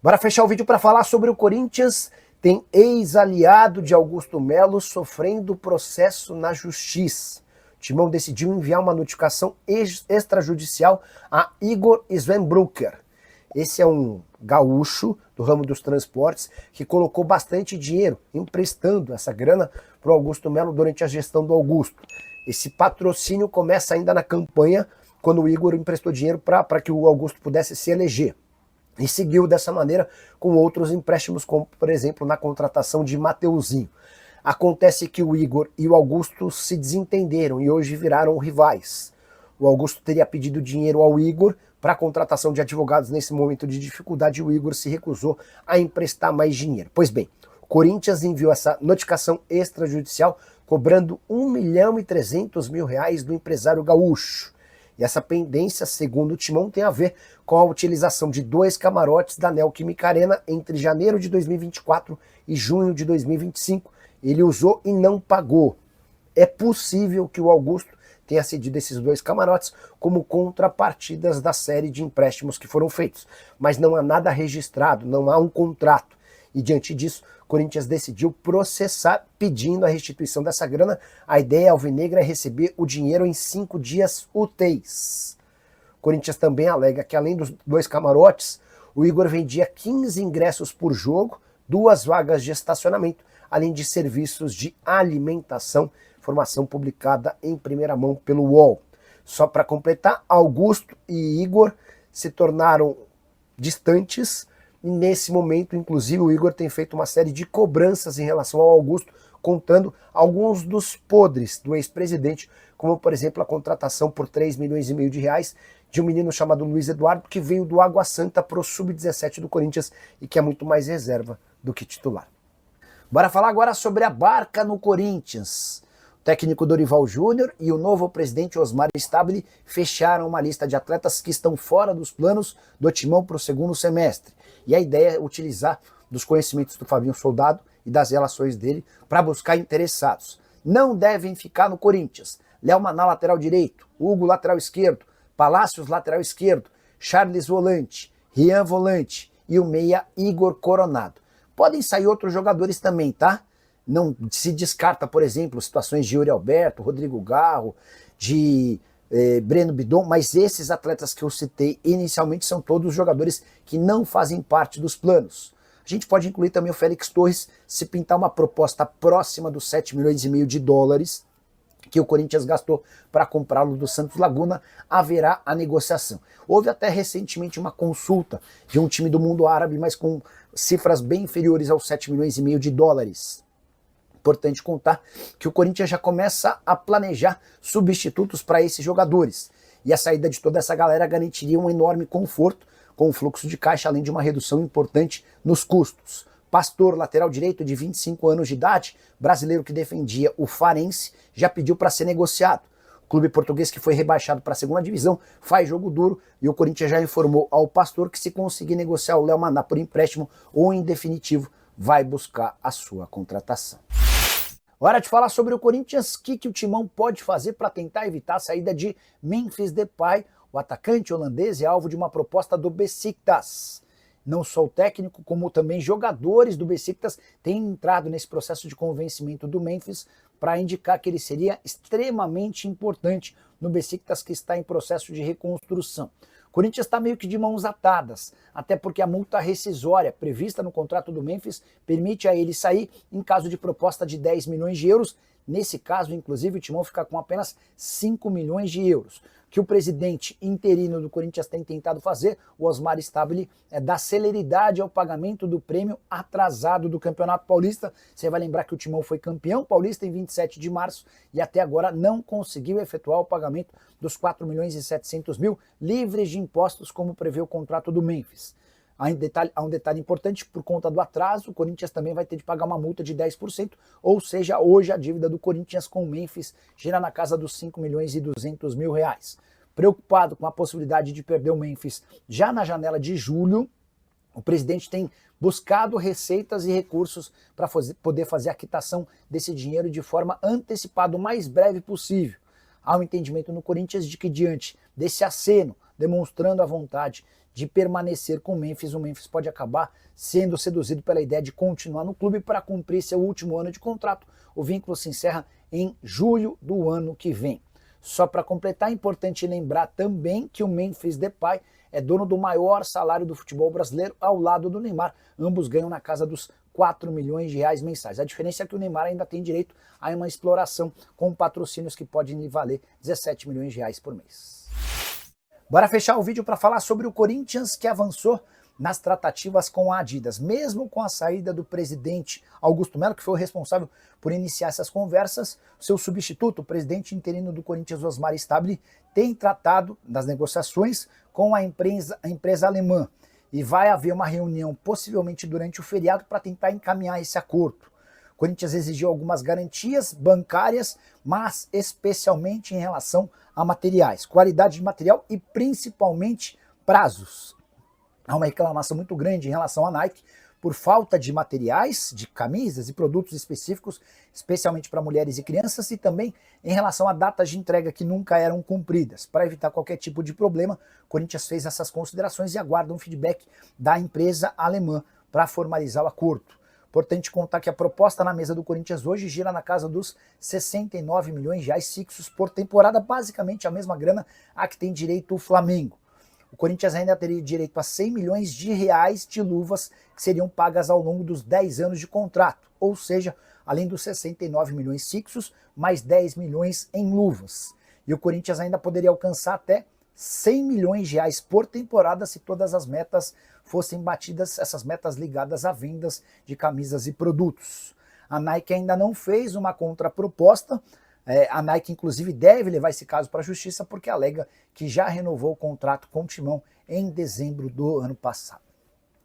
Bora fechar o vídeo para falar sobre o Corinthians. Tem ex-aliado de Augusto Melo sofrendo processo na justiça. O Timão decidiu enviar uma notificação extrajudicial a Igor Svenbrucker. Esse é um gaúcho do ramo dos transportes que colocou bastante dinheiro emprestando essa grana para o Augusto Melo durante a gestão do Augusto. Esse patrocínio começa ainda na campanha, quando o Igor emprestou dinheiro para que o Augusto pudesse se eleger. E seguiu dessa maneira com outros empréstimos, como por exemplo na contratação de Mateuzinho. Acontece que o Igor e o Augusto se desentenderam e hoje viraram rivais. O Augusto teria pedido dinheiro ao Igor para a contratação de advogados nesse momento de dificuldade e o Igor se recusou a emprestar mais dinheiro. Pois bem, o Corinthians enviou essa notificação extrajudicial cobrando R$1.300.000 do empresário gaúcho. E essa pendência, segundo o Timão, tem a ver com a utilização de 2 camarotes da Neoquímica Arena entre janeiro de 2024 e junho de 2025. Ele usou e não pagou. É possível que o Augusto tenha cedido esses 2 camarotes como contrapartidas da série de empréstimos que foram feitos. Mas não há nada registrado, não há um contrato. E diante disso, o Corinthians decidiu processar pedindo a restituição dessa grana. A ideia alvinegra é receber o dinheiro em 5 dias úteis. O Corinthians também alega que além dos 2 camarotes, o Igor vendia 15 ingressos por jogo, 2 vagas de estacionamento, além de serviços de alimentação, informação publicada em primeira mão pelo UOL. Só para completar, Augusto e Igor se tornaram distantes. E nesse momento, inclusive, o Igor tem feito uma série de cobranças em relação ao Augusto, contando alguns dos podres do ex-presidente, como, por exemplo, a contratação por R$3,5 milhões de um menino chamado Luiz Eduardo, que veio do Água Santa pro Sub-17 do Corinthians e que é muito mais reserva do que titular. Bora falar agora sobre a barca no Corinthians. O técnico Dorival Júnior e o novo presidente Osmar Stabile fecharam uma lista de atletas que estão fora dos planos do Timão para o segundo semestre. E a ideia é utilizar dos conhecimentos do Fabinho Soldado e das relações dele para buscar interessados. Não devem ficar no Corinthians. Léo Maná, lateral direito, Hugo, lateral esquerdo, Palácios, lateral esquerdo, Charles, volante, Rian, volante e o meia Igor Coronado. Podem sair outros jogadores também, tá? Não se descarta, por exemplo, situações de Yuri Alberto, Rodrigo Garro, de Breno Bidon, mas esses atletas que eu citei inicialmente são todos jogadores que não fazem parte dos planos. A gente pode incluir também o Félix Torres, se pintar uma proposta próxima dos R$7,5 milhões que o Corinthians gastou para comprá-lo do Santos Laguna, haverá a negociação. Houve até recentemente uma consulta de um time do mundo árabe, mas com cifras bem inferiores aos R$7,5 milhões. Importante contar que o Corinthians já começa a planejar substitutos para esses jogadores. E a saída de toda essa galera garantiria um enorme conforto com o fluxo de caixa, além de uma redução importante nos custos. Pastor, lateral direito de 25 anos de idade, brasileiro que defendia o Farense, já pediu para ser negociado. O clube português que foi rebaixado para a segunda divisão faz jogo duro e o Corinthians já informou ao Pastor que se conseguir negociar o Léo Maná por empréstimo ou em definitivo, vai buscar a sua contratação. Hora de falar sobre o Corinthians, o que o Timão pode fazer para tentar evitar a saída de Memphis Depay. O atacante holandês é alvo de uma proposta do Besiktas. Não só o técnico, como também jogadores do Besiktas têm entrado nesse processo de convencimento do Memphis para indicar que ele seria extremamente importante no Besiktas, que está em processo de reconstrução. O Corinthians está meio que de mãos atadas, até porque a multa rescisória prevista no contrato do Memphis permite a ele sair em caso de proposta de 10 milhões de euros. Nesse caso, inclusive, o Timão fica com apenas 5 milhões de euros. O que o presidente interino do Corinthians tem tentado fazer, o Osmar Stabile, é dar celeridade ao pagamento do prêmio atrasado do Campeonato Paulista. Você vai lembrar que o Timão foi campeão paulista em 27 de março e até agora não conseguiu efetuar o pagamento dos 4.700.000 livres de impostos, como prevê o contrato do Memphis. Há um detalhe importante: por conta do atraso, o Corinthians também vai ter de pagar uma multa de 10%, ou seja, hoje a dívida do Corinthians com o Memphis gira na casa dos R$5.200.000. Preocupado com a possibilidade de perder o Memphis já na janela de julho, o presidente tem buscado receitas e recursos para poder fazer a quitação desse dinheiro de forma antecipada, o mais breve possível. Há um entendimento no Corinthians de que, diante desse aceno, demonstrando a vontade de permanecer com o Memphis pode acabar sendo seduzido pela ideia de continuar no clube para cumprir seu último ano de contrato. O vínculo se encerra em julho do ano que vem. Só para completar, é importante lembrar também que o Memphis Depay é dono do maior salário do futebol brasileiro ao lado do Neymar. Ambos ganham na casa dos 4 milhões de reais mensais. A diferença é que o Neymar ainda tem direito a uma exploração com patrocínios que podem lhe valer 17 milhões de reais por mês. Bora fechar o vídeo para falar sobre o Corinthians, que avançou nas tratativas com a Adidas. Mesmo com a saída do presidente Augusto Melo, que foi o responsável por iniciar essas conversas, seu substituto, o presidente interino do Corinthians, Osmar Stabile, tem tratado das negociações com a empresa alemã. E vai haver uma reunião, possivelmente durante o feriado, para tentar encaminhar esse acordo. O Corinthians exigiu algumas garantias bancárias, mas especialmente em relação a materiais, qualidade de material e principalmente prazos. Há uma reclamação muito grande em relação à Nike por falta de materiais, de camisas e produtos específicos, especialmente para mulheres e crianças, e também em relação a datas de entrega que nunca eram cumpridas. Para evitar qualquer tipo de problema, o Corinthians fez essas considerações e aguarda um feedback da empresa alemã para formalizar o acordo. Importante contar que a proposta na mesa do Corinthians hoje gira na casa dos 69 milhões de reais fixos por temporada, basicamente a mesma grana a que tem direito o Flamengo. O Corinthians ainda teria direito a 100 milhões de reais de luvas que seriam pagas ao longo dos 10 anos de contrato, ou seja, além dos 69 milhões fixos, mais 10 milhões em luvas. E o Corinthians ainda poderia alcançar até 100 milhões de reais por temporada se todas as metas fossem batidas, essas metas ligadas a vendas de camisas e produtos. A Nike ainda não fez uma contraproposta. A Nike, inclusive, deve levar esse caso para a justiça porque alega que já renovou o contrato com o Timão em dezembro do ano passado.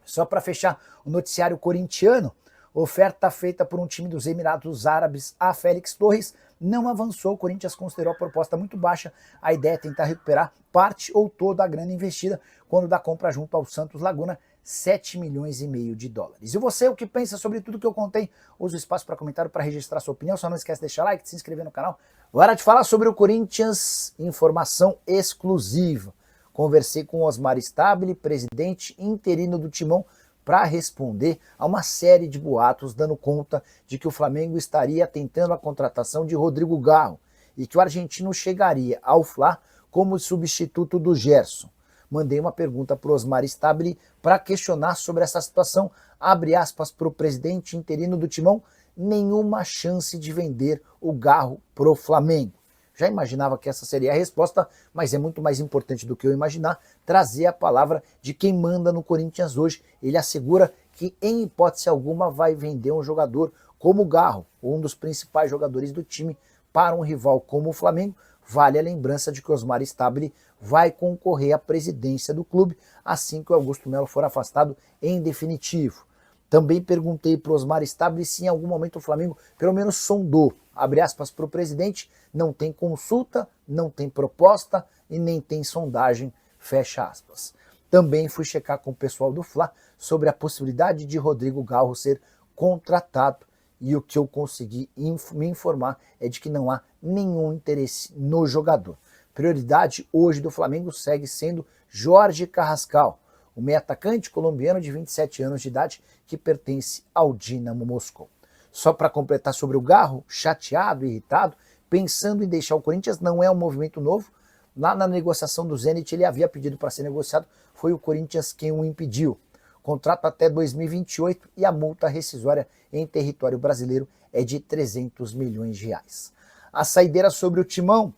Só para fechar o noticiário corintiano, oferta feita por um time dos Emirados Árabes a Félix Torres não avançou. O Corinthians considerou a proposta muito baixa. A ideia é tentar recuperar parte ou toda a grana investida quando da compra junto ao Santos Laguna, 7 milhões e meio de dólares. E você, o que pensa sobre tudo que eu contei? Use o espaço para comentário para registrar sua opinião. Só não esquece de deixar like, de se inscrever no canal. Hora de falar sobre o Corinthians, informação exclusiva. Conversei com o Osmar Stabile, presidente interino do Timão, para responder a uma série de boatos dando conta de que o Flamengo estaria tentando a contratação de Rodrigo Garro e que o argentino chegaria ao Fla como substituto do Gerson. Mandei uma pergunta para o Osmar Stabile para questionar sobre essa situação. Abre aspas para o presidente interino do Timão: nenhuma chance de vender o Garro pro Flamengo. Já imaginava que essa seria a resposta, mas é muito mais importante do que eu imaginar trazer a palavra de quem manda no Corinthians hoje. Ele assegura que, em hipótese alguma, vai vender um jogador como o Garro, um dos principais jogadores do time, para um rival como o Flamengo. Vale a lembrança de que Osmar Stabile vai concorrer à presidência do clube assim que o Augusto Melo for afastado em definitivo. Também perguntei para o Osmar Stabile se em algum momento o Flamengo pelo menos sondou, abre aspas para o presidente: não tem consulta, não tem proposta e nem tem sondagem, fecha aspas. Também fui checar com o pessoal do Fla sobre a possibilidade de Rodrigo Garro ser contratado e o que eu consegui me informar é de que não há nenhum interesse no jogador. Prioridade hoje do Flamengo segue sendo Jorge Carrascal, o meio-atacante colombiano de 27 anos de idade que pertence ao Dinamo Moscou. Só para completar sobre o Garro, chateado e irritado, pensando em deixar o Corinthians, não é um movimento novo. Lá na negociação do Zenit ele havia pedido para ser negociado, foi o Corinthians quem o impediu. Contrato até 2028 e a multa rescisória em território brasileiro é de 300 milhões de reais. A saideira sobre o Timão: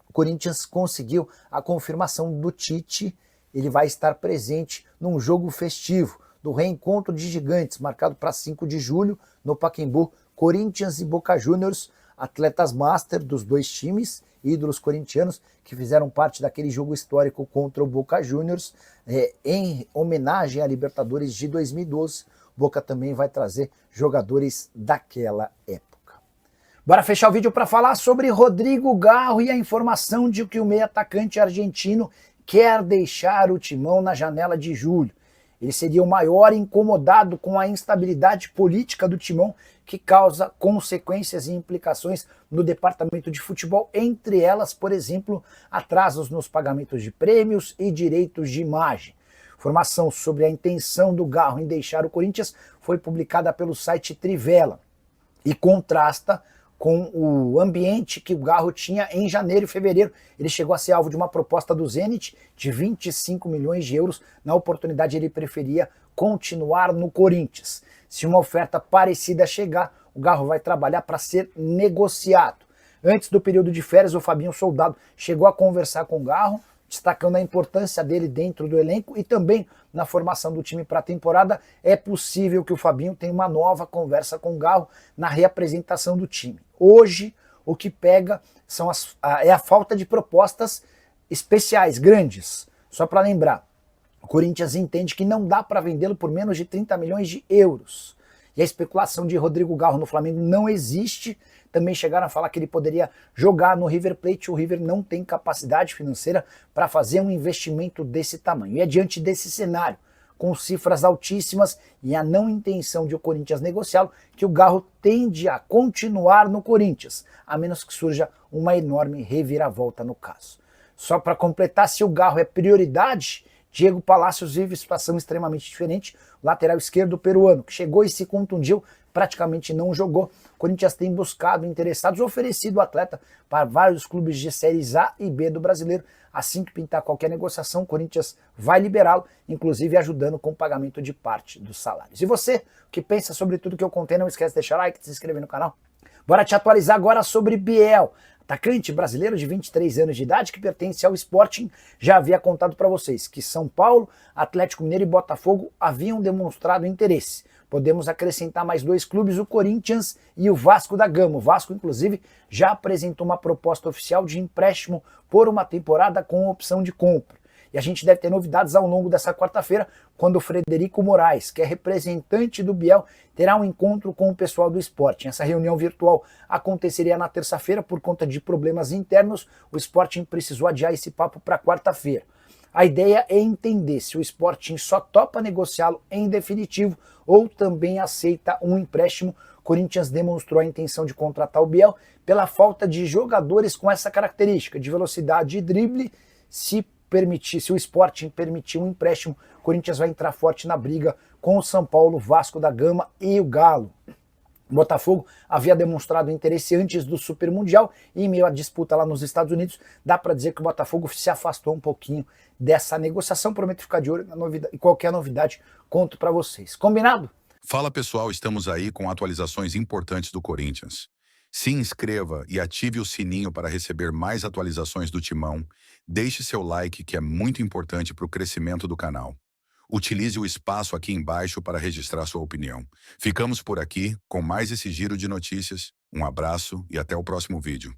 o Corinthians conseguiu a confirmação do Tite. Ele vai estar presente num jogo festivo do reencontro de gigantes, marcado para 5 de julho, no Pacaembu. Corinthians e Boca Juniors, atletas master dos dois times, ídolos corintianos que fizeram parte daquele jogo histórico contra o Boca Juniors, em homenagem à Libertadores de 2012. Boca também vai trazer jogadores daquela época. Bora fechar o vídeo para falar sobre Rodrigo Garro e a informação de que o meio-atacante argentino quer deixar o Timão na janela de julho. Ele seria o maior incomodado com a instabilidade política do Timão, que causa consequências e implicações no departamento de futebol, entre elas, por exemplo, atrasos nos pagamentos de prêmios e direitos de imagem. Informação sobre a intenção do Garro em deixar o Corinthians foi publicada pelo site Trivela e contrasta com o ambiente que o Garro tinha em janeiro e fevereiro. Ele chegou a ser alvo de uma proposta do Zenit de 25 milhões de euros. Na oportunidade, ele preferia continuar no Corinthians. Se uma oferta parecida chegar, o Garro vai trabalhar para ser negociado. Antes do período de férias, o Fabinho Soldado chegou a conversar com o Garro, destacando a importância dele dentro do elenco e também na formação do time para a temporada. É possível que o Fabinho tenha uma nova conversa com o Garro na reapresentação do time. Hoje, o que pega é a falta de propostas especiais, grandes. Só para lembrar, o Corinthians entende que não dá para vendê-lo por menos de 30 milhões de euros. E a especulação de Rodrigo Garro no Flamengo não existe. Também chegaram a falar que ele poderia jogar no River Plate. O River não tem capacidade financeira para fazer um investimento desse tamanho. E é diante desse cenário, com cifras altíssimas e a não intenção de o Corinthians negociá-lo, que o Garro tende a continuar no Corinthians, a menos que surja uma enorme reviravolta no caso. Só para completar, se o Garro é prioridade, Diego Palacios vive situação extremamente diferente. O lateral esquerdo peruano, que chegou e se contundiu, praticamente não jogou. O Corinthians tem buscado interessados, oferecido o atleta para vários clubes de séries A e B do brasileiro. Assim que pintar qualquer negociação, o Corinthians vai liberá-lo, inclusive ajudando com o pagamento de parte dos salários. E você, que pensa sobre tudo que eu contei, não esquece de deixar like, de se inscrever no canal. Bora te atualizar agora sobre Biel, atacante brasileiro de 23 anos de idade que pertence ao Sporting. Já havia contado para vocês que São Paulo, Atlético Mineiro e Botafogo haviam demonstrado interesse. Podemos acrescentar mais dois clubes, o Corinthians e o Vasco da Gama. O Vasco, inclusive, já apresentou uma proposta oficial de empréstimo por uma temporada com opção de compra. E a gente deve ter novidades ao longo dessa quarta-feira, quando o Frederico Moraes, que é representante do Biel, terá um encontro com o pessoal do Sporting. Essa reunião virtual aconteceria na terça-feira por conta de problemas internos. O Sporting precisou adiar esse papo para quarta-feira. A ideia é entender se o Sporting só topa negociá-lo em definitivo ou também aceita um empréstimo. O Corinthians demonstrou a intenção de contratar o Biel pela falta de jogadores com essa característica de velocidade e drible. Se o Sporting permitir um empréstimo, o Corinthians vai entrar forte na briga com o São Paulo, Vasco da Gama e o Galo. O Botafogo havia demonstrado interesse antes do Super Mundial e em meio à disputa lá nos Estados Unidos, dá para dizer que o Botafogo se afastou um pouquinho dessa negociação. Prometo ficar de olho na novidade, e qualquer novidade conto para vocês. Combinado? Fala pessoal, estamos aí com atualizações importantes do Corinthians. Se inscreva e ative o sininho para receber mais atualizações do Timão. Deixe seu like, que é muito importante para o crescimento do canal. Utilize o espaço aqui embaixo para registrar sua opinião. Ficamos por aqui com mais esse giro de notícias. Um abraço e até o próximo vídeo.